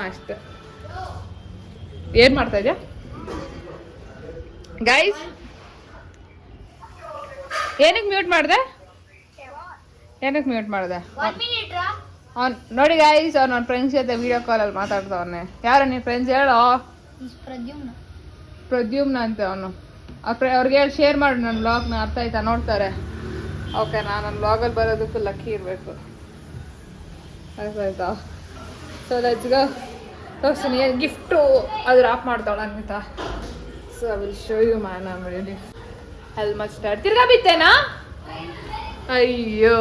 ಅಷ್ಟೇ. ಏನು ಮಾಡ್ತಾ ಇದೆಯಾ ಗೈಸ್? ಏನಕ್ಕೆ ಮ್ಯೂಟ್ ಮಾಡಿದೆ? ಅವ್ನು ನೋಡಿ ಗೈಸ್, ಅವ್ನು ನನ್ನ ಫ್ರೆಂಡ್ಸ್ ಜೊತೆ ವೀಡಿಯೋ ಕಾಲಲ್ಲಿ ಮಾತಾಡ್ತಾವನೆ. ಯಾರು ನಿನ್ನ ಫ್ರೆಂಡ್ಸ್ ಹೇಳೋ? ಪ್ರದ್ಯುಮ್ನ ಅಂತ ಅವನು. ಅವ್ರಿಗೆ ಹೇಳಿ ಶೇರ್ ಮಾಡಿ ನನ್ನ ಬ್ಲಾಗ್ನ. ಅರ್ಥ ಆಯ್ತಾ? ನೋಡ್ತಾರೆ. ಓಕೆ, ನಾನು ನನ್ನ ಬ್ಲಾಗಲ್ಲಿ ಬರೋದಕ್ಕೂ ಲಕ್ಕಿ ಇರಬೇಕು. ಅರ್ಥ ಆಯ್ತಾ? So let's go. ತೋರಿಸ್ತೀನಿ ಏನು ಗಿಫ್ಟು ಅದು ರ್ಯಾಪ್ ಮಾಡ್ತಾವಳ Anvita. So I will show you man. I am really helmet start. ತಿರ್ಗಾ ಬಿತ್ತೇನಾ? ಅಯ್ಯೋ,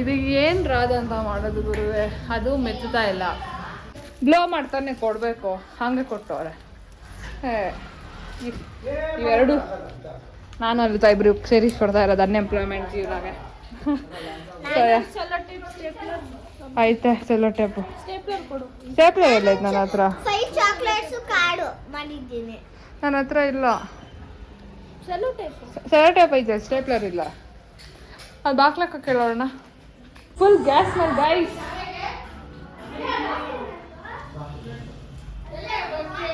ಇದು ಏನು ರಾಧ ಅಂತ ಮಾಡೋದು ಗುರುವೆ. ಅದು ಮೆಚ್ಚುತ್ತಾ ಇಲ್ಲ. ಗ್ಲೋ ಮಾಡ್ತಾನೆ ಕೊಡಬೇಕು, ಹಾಗೆ ಕೊಟ್ಟವ್ರೆ. ಇವೆರಡು ನಾನು ಅಲ್ತಾ ಇಬ್ರು ಸೇರಿಸಿ ಕೊಡ್ತಾ ಇರೋದು ಅನ್ಎಂಪ್ಲಾಯ್ಮೆಂಟ್ ಜೀವನಾಗೆ. ಆಯ್ತಾ? ಸೆಲ್ಲೋ ಟೇಪು ಸ್ಟೇಪ್ಲರ್ ಇಲ್ಲ ನನ್ನ ಹತ್ರ. ನನ್ನ ಹತ್ರ ಇಲ್ಲ. ಸೆಲ್ಲೋ ಟೇಪ್ ಐತೆ, ಸ್ಟೇಪ್ಲರ್ ಇಲ್ಲ. ಅದು ಬಾಕ್ಲಕ್ಕ ಕೇಳೋಣ. ಫುಲ್ ಗ್ಯಾಸ್ ಮೇಲೆ ಗೈಸ್,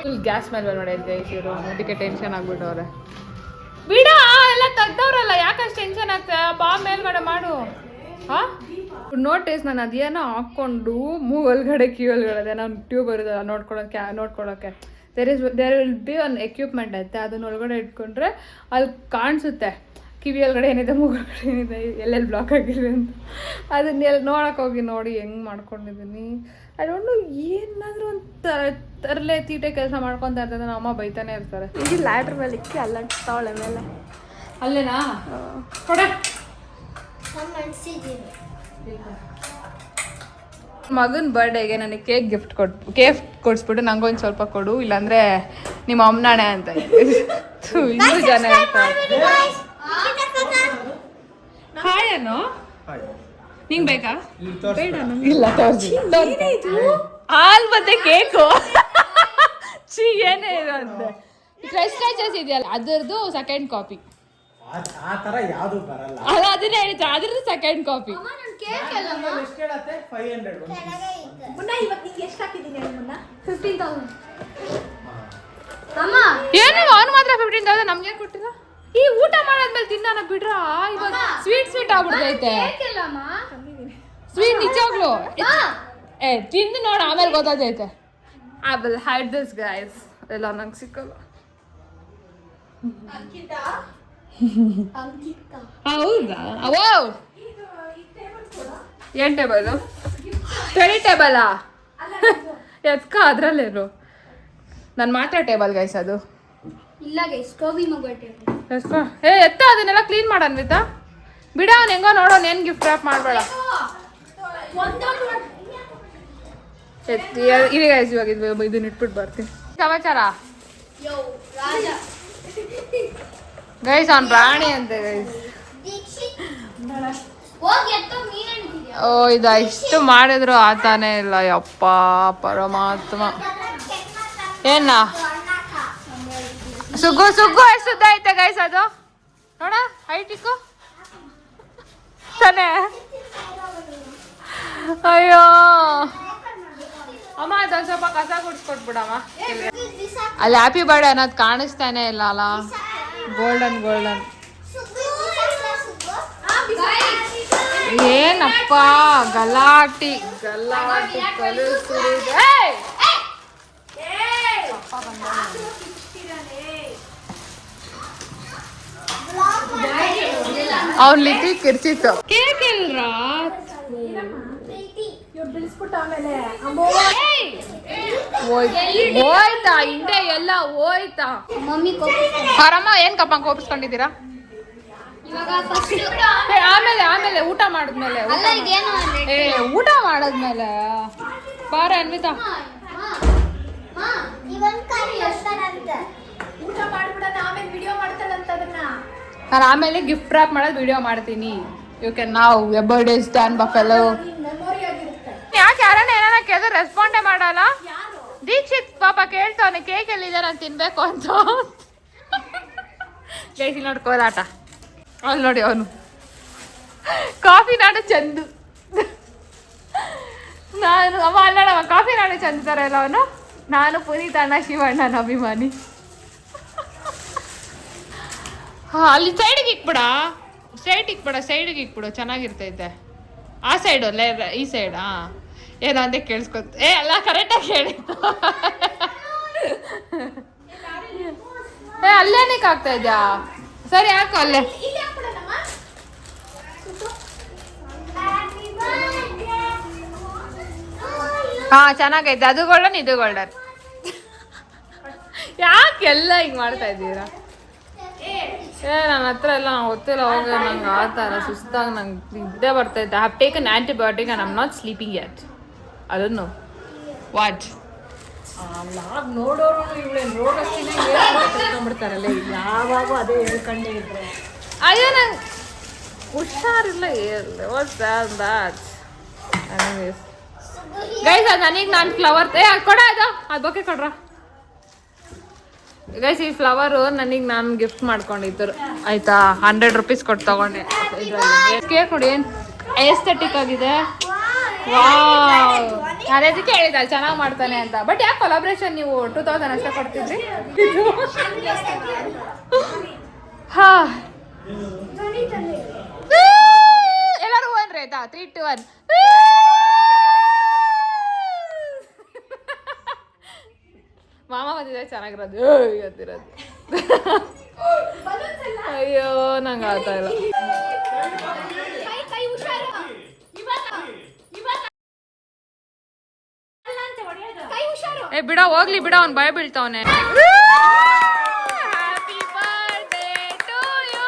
ಫುಲ್ ಗ್ಯಾಸ್ ಮೇಲೆ ನೋಡಿ ಗೈಸ್. ಇವರು ಅದಕ್ಕೆ ಟೆನ್ಷನ್ ಆಗ್ಬಿಟ್ಟವ್ರೆ. ಬಿಡ, ಎಲ್ಲ ತೆಗ್ದವ್ರಲ್ಲ, ಯಾಕಷ್ಟು ಟೆನ್ಷನ್ ಆಗ್ತದೆ? ಬಾ ಮೇಲ್ಗಡೆ ಮಾಡು. ನೋಟಿಸ್ ನಾನು ಅದೇನೋ ಹಾಕ್ಕೊಂಡು ಮೂವಲ್ಗಡೆ ಕ್ಯೂ ಒಳಗಡೆ ನಾನು ಟ್ಯೂಬ್ ಇರೋದಲ್ಲ ನೋಡ್ಕೊಳ್ಳೋಕ್ಕೆ there will be one equipment ಐತೆ. ಅದನ್ನ ಒಳಗಡೆ ಇಟ್ಕೊಂಡ್ರೆ ಅಲ್ಲಿ ಕಾಣಿಸುತ್ತೆ ಕಿವಿ ಒಳಗಡೆ ಏನಿದೆ, ಮೂಗೊಳಗಡೆ ಏನಿದೆ, ಎಲ್ಲೆಲ್ಲಿ ಬ್ಲಾಕ್ ಆಗಿವೆ ಅಂತ. ಅದನ್ನೆಲ್ಲ ನೋಡೋಕೆ ಹೋಗಿ ನೋಡಿ ಹೆಂಗೆ ಮಾಡ್ಕೊಂಡಿದ್ದೀನಿ. ಐ ಡೋಂಟ್ ನೋ, ಏನಾದರೂ ಒಂದು ತರಲೆ ತೀಟೆ ಕೆಲಸ ಮಾಡ್ಕೊತಾ ಇರ್ತದೆ. ನಮ್ಮ ಅಮ್ಮ ಬೈತಾನೆ ಇರ್ತಾರೆ. ಇದು ಲ್ಯಾಡ್ರ್ ಮೇಲೆ ಇಕ್ಕಿ ಅಲ್ಲಂಟಾವಳೆ ಮೇಲೆ. ಅಲ್ಲೇನಾ? ಕೊಡೆ ಮಗನ ಬರ್ಡೇಗೆ ನನಗೆ ಕೇಕ್ ಕೊಡಿಸ್ಬಿಟ್ಟು ನಂಗೊಂದು ಸ್ವಲ್ಪ ಕೊಡು, ಇಲ್ಲಾಂದ್ರೆ ನಿಮ್ಮ ಅಮ್ಮನಾಣೆ ಅಂತ ಇನ್ನೂ ಜನ ಇರ್ತಾರೆ. ಹಾಯ್ ಅನ್ನೋ, ನಿಂಗೆ ಬೇಕಾ? ಬೇಡ ಇಲ್ಲ, ತೋರಿಸಿ. ಹಾಲ್ ಮತ್ತೆ ಕೇಕು ಏನೇ ಇದು ಅಂತೆ. ಕ್ರೈಸ್ಟೈಚಸ್ ಇದೆಯಲ್ಲ ಅದರದ್ದು ಸೆಕೆಂಡ್ ಕಾಪಿ. ಆ ತರ ಯಾವ್ದು ಬರಲ್ಲ. ಅಲ್ಲ ಅದನ್ನೇ ಹೇಳ್ತಾ, ಅದ್ರದ್ದು ಸೆಕೆಂಡ್ ಕಾಪಿ. ಎಷ್ಟು ಹೇಳತ್ತೆ? 500 ಮುನ್ನ ಇವತ್ತು ನಿಂಗೆ ಎಷ್ಟು ಹಾಕಿದ್ದೀನಿ ಹೇಳು ಮುನ್ನ? 15,000. ಏನು ಅವನು ಮಾತ್ರ 15,000 ನಮ್ಗೆ ಕೊಟ್ಟಿಲ್ಲ? ಈ ಊಟ ಮಾಡಾದ್ಮೇಲೆ ತಿನ್ನಾನ ಬಿಡ್ರ, ಇವಾಗ ಸ್ವೀಟ್ ಆಗ್ಬಿಡ್ತೈತೆ. ಸ್ವೀಟ್ ನಿಜವಾಗ್ಲು ತಿಂದು ನೋಡ, ಆಮೇಲೆ ಗೊತ್ತಾಯ್ತೈತೆ. I will hide this guys, ಎಲ್ಲ ನಂಗೆ ಸಿಕ್ಕಲ್ಲ. ಹೌದಾ? ಅವೋ ಏನ್ ಟೇಬಲ್? ಸ್ಟಡಿ ಟೇಬಲಾ? ಎತ್ಕ ಅದ್ರಲ್ಲೇನು? ನಾನು ಮಾತ್ರ ಟೇಬಲ್ ಗೈಸ್ ಅದು. ಇಲ್ಲ ಗೈಸ್, ಕೋಬಿ ಮಗು ಟೇಬಲ್. ಎತ್ಕೊ. ಎತ್ತ ಅದನ್ನೆಲ್ಲ ಕ್ಲೀನ್ ಮಾಡನ್ವಿತಾ. ಬಿಡ ಅವ್ನು ಹೆಂಗೋ ನೋಡೋನ್, ಏನ್ ಗಿಫ್ಟ್ ರ್ಯಾಪ್ ಮಾಡಬೇಡ. ಇರಿ ಗೈಸ್, ಇವಾಗ ಇದನ್ನ ಇಟ್ಬಿಟ್ಟು ಬರ್ತೀನಿ. ಸಮಾಚಾರ ಗೈಸ್, ಅವ್ನು ರಾಣಿ ಅಂತೆ ಗೈಸ್. ಓ ಇದು ಇಷ್ಟು ಮಾಡಿದ್ರು ಆತಾನೆ ಇಲ್ಲ, ಯಪ್ಪ ಪರಮಾತ್ಮ. ಏನ ಸುಗ್ಗು ಎಷ್ಟು ಉದ್ದ ಐತೆ ಗೈಸ್ ಅದು ನೋಡ, ಹೈಟಿಕ್ಕು ತಾನೆ. ಅಯ್ಯೋ ಅಮ್ಮ, ಅದೊಂದು ಸ್ವಲ್ಪ ಕಸ ಗುಡಿಸ್ಕೊಟ್ಬಿಡಮ್ಮ. ಅಲ್ಲಿ ಹ್ಯಾಪಿ ಬರ್ಡೇ ಅನ್ನೋದು ಕಾಣಿಸ್ತಾನೆ ಇಲ್ಲ ಅಲ್ಲ. ಗೋಲ್ಡನ್ ಏನಪ್ಪ ಗಲಾಟಿ ಕಲಿಸುರಿದೆ. ಅವ್ನ್ ಲಿಟಿ ಕಿರ್ಚಿತ್ತು. ಕೇಕ್ ಇಲ್ರ ಹೋಯ್ತಾ, ಹಿಂದೆ ಎಲ್ಲ ಹೋಯ್ತಾ. ಮಮ್ಮಿ ಅವರಮ್ಮ ಏನ್ ಕಪ್ಪ ಕೋಪಿಸ್ಕೊಂಡಿದ್ದೀರಾ? ಆಮೇಲೆ ಊಟ ಮಾಡಿದ್ಮೇಲೆ, ಊಟ ಮಾಡಿದ್ಮೇಲೆ ಬಾರ ಅನ್ವಿತಾ. ಊಟ ಮಾಡ್ಬಿಡೋಣ, ಆಮೇಲೆ ವಿಡಿಯೋ ಮಾಡ್ತಾಳಂತ ಅದನ್ನ. ನಾನು ಆಮೇಲೆ ಗಿಫ್ಟ್ ರ್ಯಾಪ್ ಮಾಡೋದು ವಿಡಿಯೋ ಮಾಡ್ತೀನಿ. ಯು ಕ್ಯಾನ್ ನಾವ್ ಬರ್ಡೇ ಸ್ಟ್ಯಾನ್ ಬಫೆಲೋ. ಯಾಕೆ ಯಾರನ್ನ ಏನಾರ ಕೇಳಿದ್ರೆ ರೆಸ್ಪಾಂಡೇ ಮಾಡಲ್ಲ? ದೀಕ್ಷಿತ್ ಪಾಪ ಕೇಳ್ತಾವನೆ ಕೇಕ್ ಎಲ್ಲಿದೆ ನಾನು ತಿನ್ಬೇಕು ಅಂತ. ಕೇಳಿ ನೋಡಿ ಕೋಲಾಟ. ಅಲ್ಲಿ ನೋಡಿ ಅವನು ಕಾಫಿ ನಾಡು ಚಂದು. ನಾನು ಅಮ್ಮ ಅಲ್ಲಡವ ಕಾಫಿ ನಾಡು ಚಂದ ತರ ಎಲ್ಲ ಅವನು. ನಾನು ಪುನೀತ್ ಅಣ್ಣ ಶಿವಣ್ಣನ ಅಭಿಮಾನಿ. ಅಲ್ಲಿ ಸೈಡಿಗೆ ಇಕ್ಬಿಡ, ಸೈಡಿಗೆ ಇಕ್ಬಿಡು, ಚೆನ್ನಾಗಿರ್ತೈತೆ. ಆ ಸೈಡು ಅಲ್ಲೇ, ಈ ಸೈಡಾ ಏನೋ ಅಂದೆ ಕೇಳಿಸ್ಕೊತ. ಅಲ್ಲ ಕರೆಕ್ಟಾಗಿ ಹೇಳಿದ್ದು. ಅಲ್ಲೇನಕ್ಕೆ ಆಗ್ತಾ ಇದ್ಯಾ? ಸರಿ ಹಾಕು ಅಲ್ಲೇ. ಹಾ ಚೆನ್ನಾಗೈತೆ, ಅದು ಗೋಲ್ಡನ್ ಇದು ಗೋಲ್ಡನ್. ಯಾಕೆಲ್ಲ ಹಿಂಗ್ ಮಾಡ್ತಾ ಇದ್ದೀರಾ? ನನ್ನ ಹತ್ರ ಎಲ್ಲ ಗೊತ್ತಿಲ್ಲ, ಹೋಗ ನಂಗೆ ಆತರ ಸುಸ್ತಾಗಿ ನಂಗೆ ನಿದ್ದೆ ಬರ್ತೈತೆ. I have taken antibiotic and I am not sleeping yet. ಅದನ್ನು ವಾಟ್ ನೋಡೋರು ಇವಳೇನು ರೋಗಸ್ತಿನ ಹೇಳ್ಕೊಂಡ್ಬಿಡ್ತಾರಲ್ಲ, ಯಾವಾಗ ಅದೇ ಹೇಳ್ಕೊಂಡೇ ಇದ್ರೆ. ಅಯ್ಯೋ ನಂಗೆ ಹುಷಾರಿಲ್ಲ. ಗೈಸ್ ಅದು ನನಗೆ ನಾನು ಫ್ಲವರ್ ಕೊಡ, ಅದು ಬೊಕ್ಕೆ ಕೊಡ್ರ ಗೈಸ್. ಈ ಫ್ಲವರು ನನಗೆ ನಾನು ಗಿಫ್ಟ್ ಮಾಡ್ಕೊಂಡಿದ್ರು ಆಯ್ತಾ. 100 ರೂಪೀಸ್ ಕೊಟ್ಟು ತಗೊಂಡೆ. ಇದರಲ್ಲಿ ಕೇಕ್ ನೋಡಿ ಏನು ಎಸ್ಥೆಟಿಕ್ ಆಗಿದೆ. ವಾವ್, ನಾನು ಅದಕ್ಕೆ ಹೇಳಿದೆ ಅಲ್ಲಿ ಚೆನ್ನಾಗಿ ಮಾಡ್ತಾನೆ ಅಂತ. ಬಟ್ ಯಾಕೆ ಕೊಲಾಬ್ರೇಷನ್ ನೀವು 2000 ಅಷ್ಟೇ ಕೊಡ್ತಿದ್ರಿ? ಹಾ ಎಲ್ಲರೂ ಹೋನ್ರಿ ಆಯ್ತಾ. 3, 2, 1. ಮಾಮ ಬಂದಿದ್ರೆ ಚೆನ್ನಾಗಿರೋದು ಗೊತ್ತಿರೋದು. ಅಯ್ಯೋ ನಂಗೆ ಆಗ್ತಾ ಇಲ್ಲ. ಬಿಡ ಹೋಗ್ಲಿ ಬಿಡ, ಅವ್ನು ಭಯ ಬೀಳ್ತಾವನೆ. Happy birthday to you.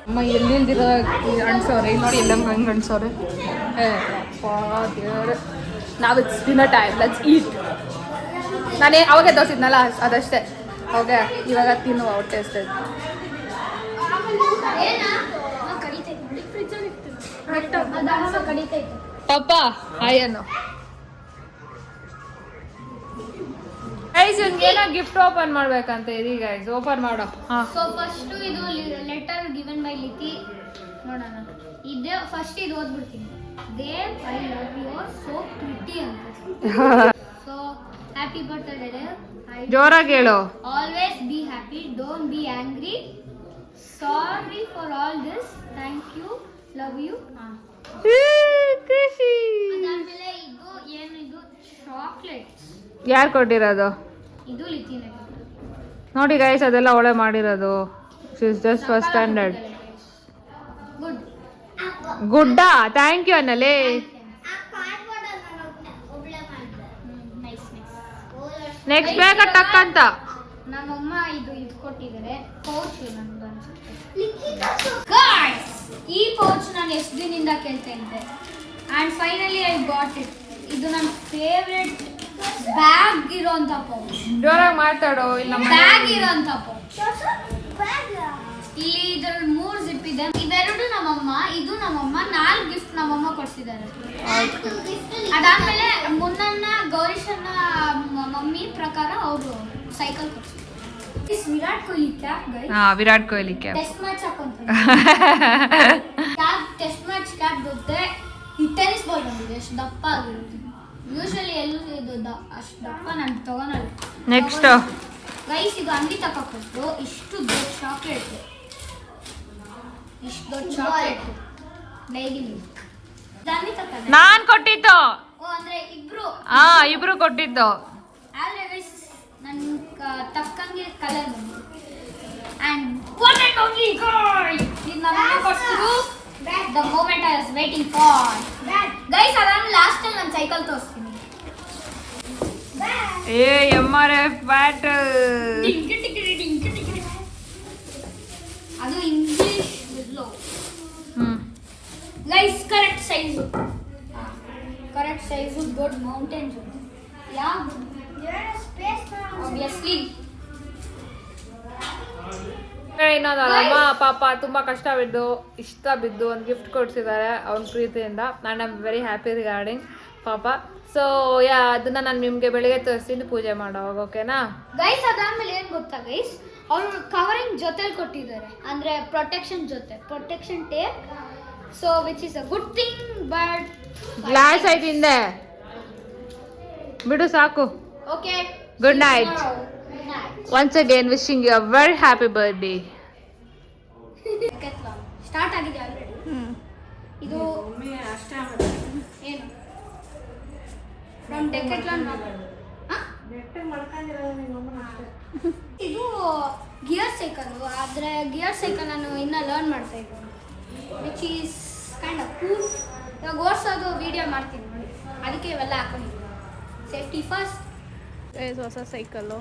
ಅಮ್ಮ ಎಲ್ಲಿಲ್ದಿರೋ ಅಣ್ಸವ್ರೆ ಇಲ್ಲಿ ನೋಡಿ ಎಲ್ಲ ಹಂಗೆ ಅಣ್ಸವ್ರೆ ದೇವ್ರೆ. ನಾವು it's dinner time, let's eat. ನಾನೇ ಅವಾಗೆ ದೋಸಿದ್ನಲ್ಲ ಅದಷ್ಟೇ. ಅವಾಗ ಇವಾಗ ತಿನ್ನು ಹೊಟ್ಟೆ ಅಷ್ಟೇ. ಪಪ್ಪ ಹಾಯ್ ಅನ್ನು ಗೈಸ್, ಏನೋ ಗಿಫ್ಟ್ ಓಪನ್ ಮಾಡ್ಬೇಕಂತ ಇದೀಗ ಗೈಸ್, ಓಪನ್ ಮಾಡೋ. ಸೊ ಫಸ್ಟ್ ಇದು ಲೆಟರ್ ಗಿವನ್ ಬೈ ಲಿತಿ. ನೋಡೋಣ, ಇದೆ ಫಸ್ಟ್ ಇದು ಓದ್ಬಿಡ್ತೀನಿ. Dev I love you are so pretty ಅಂತ. So happy birthday Dev. ಜೋರಾಗಿ ಹೇಳು. Always be happy, don't be angry, sorry for all this, thank you, love you. ಅದಾದ್ಮೇಲೆ ಇದು ಏನಿದು ಚಾಕ್ಲೇಟ್ಸ್. ಯಾರು ಕೊಟ್ಟಿರೋದು? ಇದು ಲಿತಿನೇ ನೋಡಿ ಗೈಸ್, ಅದೆಲ್ಲ ಒಳ್ಳೆ ಮಾಡಿರೋದು. Is just first standard. Good. ಗುಡ್ಡಾ? ಥ್ಯಾಂಕ್ ಯು ಅನ್ನಲೇ. ನೆಕ್ಸ್ಟ್ ಬೇಗ ಟಕ್ ಅಂತ. ನಮ್ಮಮ್ಮ ಇದು ಕೊಟ್ಟಿದ್ದಾರೆ ಪೌಚ್. ನನಗೆ ಅನ್ಸುತ್ತೆ ಈ ಪೌಚ್ ನಾನು ಎಷ್ಟು ದಿನದಿಂದ ಕೇಳ್ತಾ ಇದ್ದೆ, and finally I got it. ಇದು ನನ್ನ ಫೇವ್ರೆಟ್ ಬ್ಯಾಗ್ ಇರೋಂಥ ಪೌಚ್. ಜೋರಾಗಿ ಮಾತಾಡೋ. ಇಲ್ಲ ಬ್ಯಾಗ್ ಇರೋಂಥ ಪೌಚ್. ಇಲ್ಲಿ ಇದ್ರಲ್ಲಿ 3 ಜಿಪ್ ಇದೆ. ಇವೆರಡು ನಮ್ಮಮ್ಮ, ಇದು ನಮ್ಮಮ್ಮ. 4 ಗಿಫ್ಟ್ ನಮ್ಮಮ್ಮ ಕೊಡ್ಸಿದ್ದಾರೆ. ಅದಾದ್ಮೇಲೆ ಮುನ್ನನ್ನ ಗೌರೀಶನ್ನ ಮಮ್ಮಿ ಪ್ರಕಾರ ಅವರು ಸೈಕಲ್ ಕೊಡ್ಸಿದ್ದಾರೆ. Virat Kohli cap guys. Virat Kohli cap. Test match ಹಾಕೊಂತಾರೆ. ಟೆಸ್ಟ್ ಮ್ಯಾಚ್ ಕ್ಯಾಪ್ ಜೊತೆ ಈ ಟೆನ್ನಿಸ್ ಬಾಲ್ ಬಂದಿದೆ. ಎಷ್ಟು ದಪ್ಪ ಆಗಿರುತ್ತೆ. ಯೂಶಲಿ ಎಲ್ಲೂ ಇದು ಅಷ್ಟು ದಪ್ಪ ನಾನು ತಗೊಳಲ್ಲ. ನೆಕ್ಸ್ಟ್ ಗೈಸ್, ಇದು ಅಂಗಡಿ ತಗೊಟ್ಟು ಇಷ್ಟು ದೊಡ್ಡ ಚಾಕ್ಲೇಟ್. ಇಷ್ಟು ದೊಡ್ಡ ಚಾಕ್ಲೇಟ್ ಡೈಲಿ ಅಂಗಡಿ ತಗೊಂಡೆ. ನಾನ್ ಕೊಟ್ಟಿದ್ದು. ಓ, ಅಂದ್ರೆ ಇಬ್ರು ಇಬ್ರು ಕೊಟ್ಟಿದ್ದು. ಆದ್ರೆ ಗೈಸ್ ನನ್ ತಕ್ಕಂಗೆ ಕಲರ್ ಬಂದಿದೆ. And one and only guy, ಇದು ನಮಗೆ ಕೊಡ್ಸಿದ್ರು. The moment I was waiting for. Guys, ಅದಾದ್ಮೇಲೆ ಲಾಸ್ಟ್ ಟೈಮ್ ನಾನು ಸೈಕಲ್ ತೋರಿಸ್ತೀನಿ. MRF bat. ಅದು ಇಂಗ್ಲಿಷ್ ಬಿಡ್ಲೋ. Guys, correct size. Correct size. Good mountains. Yeah obviously. ಇನ್ನೊಂದು ಅಮ್ಮ ಪಾಪ ತುಂಬಾ ಕಷ್ಟ ಇಷ್ಟ ಬಿದ್ದು ಒಂದು ಗಿಫ್ಟ್ ಕೊಡ್ಸಿದ್ದಾರೆ ಅವ್ನ ಪ್ರೀತಿಯಿಂದ. ನಾನು I am very happy regarding ಪಾಪ. ಸೊ ಅದನ್ನ ನಾನು ನಿಮ್ಗೆ ಬೆಳಿಗ್ಗೆ ತೋರಿಸ್ತೀನಿ ಪೂಜೆ ಮಾಡೋವಾಗ. ಓಕೆನಾ ಗೈಸ್? ಅದಾದ್ಮೇಲೆ ಏನ್ ಗೊತ್ತಾ ಗೈಸ್, ಅವರು ಕವರಿಂಗ್ ಜೊತೆಲಿ ಕೊಟ್ಟಿದ್ದಾರೆ. ಅಂದ್ರೆ protection tape. So which is a good thing. But glass ಐತಿ ಹಿಂದೆ ಬಿಡು ಸಾಕು. Okay, good night. Once again wishing you a very happy birthday. Start ಆಗಿದೆ ಆಲ್ರೆಡಿ. ಇದು ಏನು ಫ್ರಮ್ ಡೆಕೆಟ್ಲಾನ್. ಇದು ಗಿಯರ್ ಸೈಕಲ್. ಆದರೆ ಗಿಯರ್ ಸೈಕಲ್ ನಾನು ಇನ್ನೂ ಲರ್ನ್ ಮಾಡ್ತಾ ಇದ್ದೀನಿ, which is kind of cool. ಇವಾಗ ಓಡಿಸೋದು ವಿಡಿಯೋ ಮಾಡ್ತೀನಿ ನೋಡಿ, ಅದಕ್ಕೆ ಇವೆಲ್ಲ ಹಾಕೊಂಡಿದ್ದೀನಿ. Safety first. ಹೊಸ ಸೈಕಲ್ಲು